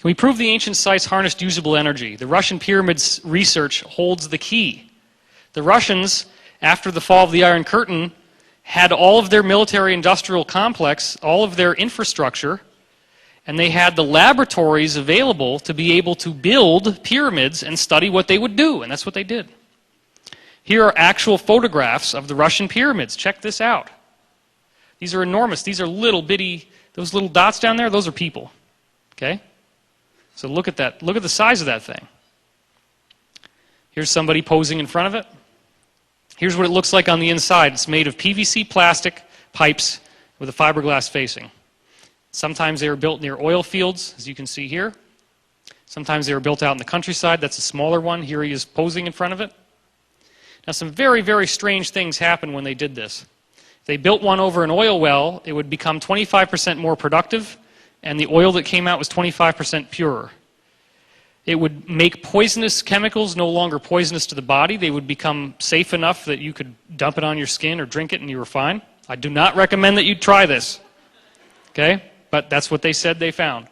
Can we prove the ancient sites harnessed usable energy? The Russian pyramids research holds the key. The Russians, after the fall of the Iron Curtain, had all of their military-industrial complex, all of their infrastructure, and they had the laboratories available to be able to build pyramids and study what they would do, and that's what they did. Here are actual photographs of the Russian pyramids. Check this out. These are enormous. These are little bitty, those little dots down there, those are people. Okay? So look at that. Look at the size of that thing. Here's somebody posing in front of it. Here's what it looks like on the inside. It's made of PVC plastic pipes with a fiberglass facing. Sometimes they were built near oil fields, as you can see here. Sometimes they were built out in the countryside. That's a smaller one. Here he is posing in front of it. Now, some very, very strange things happened when they did this. If they built one over an oil well, it would become 25% more productive, and the oil that came out was 25% purer. It would make poisonous chemicals no longer poisonous to the body. They would become safe enough that you could dump it on your skin or drink it and you were fine. I do not recommend that you try this. Okay? But that's what they said they found.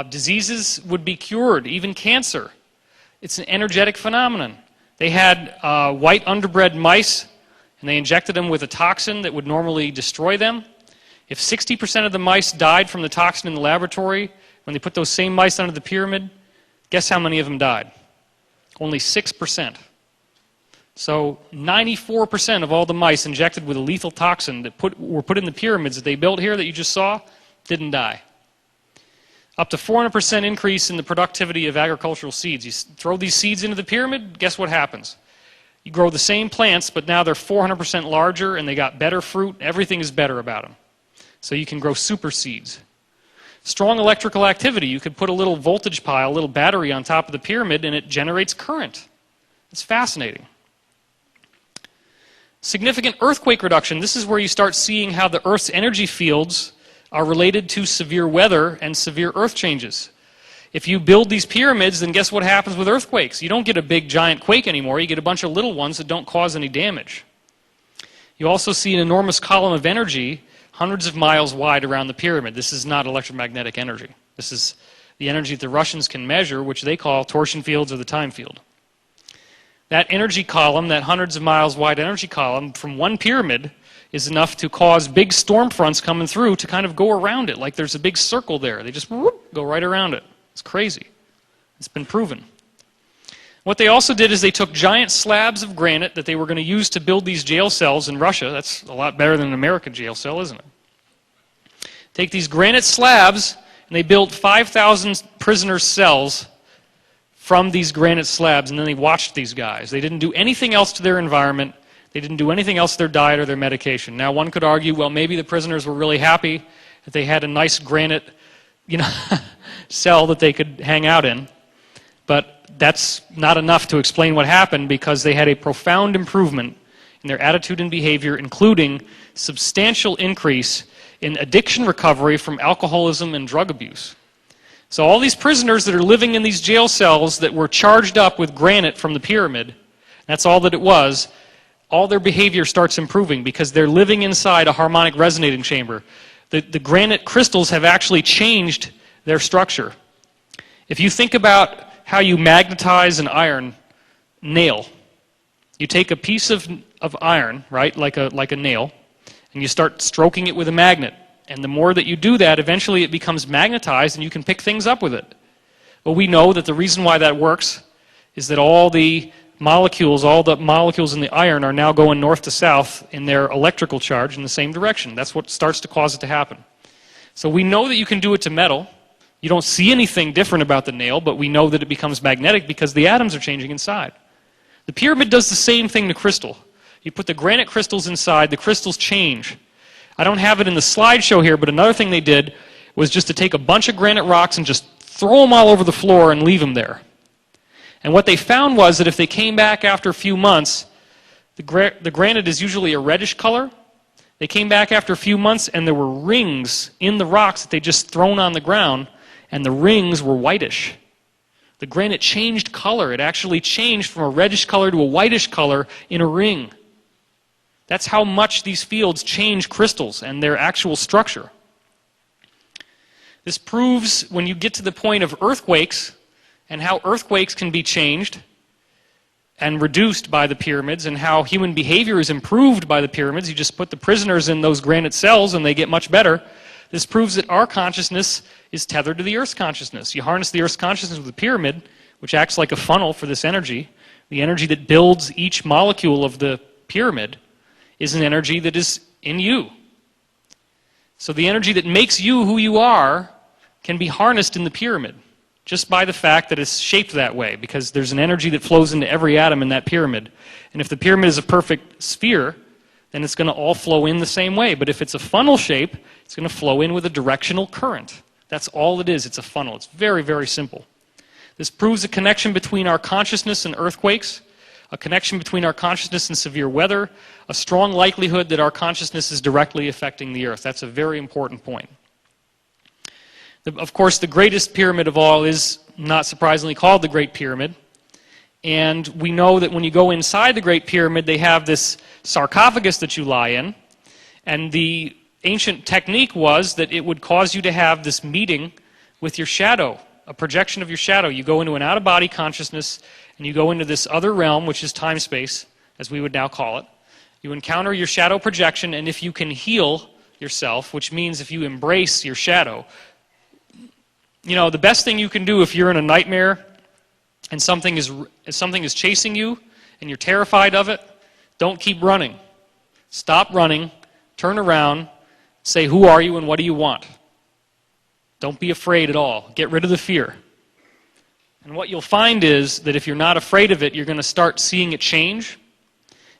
Diseases would be cured, even cancer. It's an energetic phenomenon. They had white underbred mice, and they injected them with a toxin that would normally destroy them. If 60% of the mice died from the toxin in the laboratory, when they put those same mice under the pyramid, guess how many of them died? Only 6%. So 94% of all the mice injected with a lethal toxin that were put in the pyramids that they built here that you just saw didn't die. Up to 400% increase in the productivity of agricultural seeds. You throw these seeds into the pyramid, guess what happens? You grow the same plants, but now they're 400% larger and they got better fruit. Everything is better about them. So you can grow super seeds. Strong electrical activity. You could put a little voltage pile, a little battery on top of the pyramid, and it generates current. It's fascinating. Significant earthquake reduction. This is where you start seeing how the Earth's energy fields are related to severe weather and severe earth changes. If you build these pyramids, then guess what happens with earthquakes? You don't get a big giant quake anymore. You get a bunch of little ones that don't cause any damage. You also see an enormous column of energy hundreds of miles wide around the pyramid. This is not electromagnetic energy. This is the energy that the Russians can measure, which they call torsion fields or the time field. That energy column, that hundreds of miles wide energy column from one pyramid is enough to cause big storm fronts coming through to kind of go around it, like there's a big circle there. They just whoop, go right around it. It's crazy. It's been proven. What they also did is they took giant slabs of granite that they were going to use to build these jail cells in Russia. That's a lot better than an American jail cell, isn't it? Take these granite slabs, and they built 5,000 prisoner cells from these granite slabs, and then they watched these guys. They didn't do anything else to their environment. They didn't do anything else to their diet or their medication. Now, one could argue, well, maybe the prisoners were really happy that they had a nice granite, cell that they could hang out in. But that's not enough to explain what happened, because they had a profound improvement in their attitude and behavior, including substantial increase in addiction recovery from alcoholism and drug abuse. So all these prisoners that are living in these jail cells that were charged up with granite from the pyramid, that's all that it was, all their behavior starts improving because they're living inside a harmonic resonating chamber. The granite crystals have actually changed their structure. If you think about how you magnetize an iron nail, you take a piece of iron, right, like a nail, and you start stroking it with a magnet. And the more that you do that, eventually it becomes magnetized and you can pick things up with it. Well, we know that the reason why that works is that all the molecules in the iron are now going north to south in their electrical charge in the same direction. That's what starts to cause it to happen. So we know that you can do it to metal. You don't see anything different about the nail, but we know that it becomes magnetic because the atoms are changing inside. The pyramid does the same thing to crystal. You put the granite crystals inside, the crystals change. I don't have it in the slideshow here, but another thing they did was just to take a bunch of granite rocks and just throw them all over the floor and leave them there. And what they found was that if they came back after a few months, the granite is usually a reddish color. They came back after a few months and there were rings in the rocks that they just thrown on the ground, and the rings were whitish. The granite changed color. It actually changed from a reddish color to a whitish color in a ring. That's how much these fields change crystals and their actual structure. This proves when you get to the point of earthquakes and how earthquakes can be changed and reduced by the pyramids, and how human behavior is improved by the pyramids. You just put the prisoners in those granite cells and they get much better. This proves that our consciousness is tethered to the Earth's consciousness. You harness the Earth's consciousness with a pyramid, which acts like a funnel for this energy. The energy that builds each molecule of the pyramid is an energy that is in you. So the energy that makes you who you are can be harnessed in the pyramid, just by the fact that it's shaped that way, because there's an energy that flows into every atom in that pyramid. And if the pyramid is a perfect sphere, then it's going to all flow in the same way. But if it's a funnel shape, it's going to flow in with a directional current. That's all it is. It's a funnel. It's very, very simple. This proves a connection between our consciousness and earthquakes, a connection between our consciousness and severe weather, a strong likelihood that our consciousness is directly affecting the Earth. That's a very important point. Of course, the greatest pyramid of all is, not surprisingly, called the Great Pyramid. And we know that when you go inside the Great Pyramid, they have this sarcophagus that you lie in. And the ancient technique was that it would cause you to have this meeting with your shadow, a projection of your shadow. You go into an out-of-body consciousness, and you go into this other realm, which is time-space, as we would now call it. You encounter your shadow projection, and if you can heal yourself, which means if you embrace your shadow, you know, the best thing you can do if you're in a nightmare and something is chasing you and you're terrified of it, don't keep running. Stop running, turn around, say, who are you and what do you want? Don't be afraid at all. Get rid of the fear. And what you'll find is that if you're not afraid of it, you're going to start seeing it change.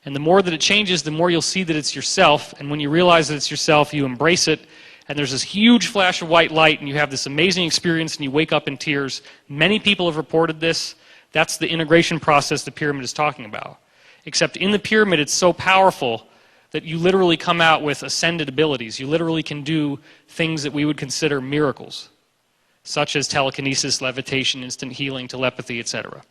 And the more that it changes, the more you'll see that it's yourself. And when you realize that it's yourself, you embrace it. And there's this huge flash of white light, and you have this amazing experience, and you wake up in tears. Many people have reported this. That's the integration process the pyramid is talking about. Except in the pyramid, it's so powerful that you literally come out with ascended abilities. You literally can do things that we would consider miracles, such as telekinesis, levitation, instant healing, telepathy, etc.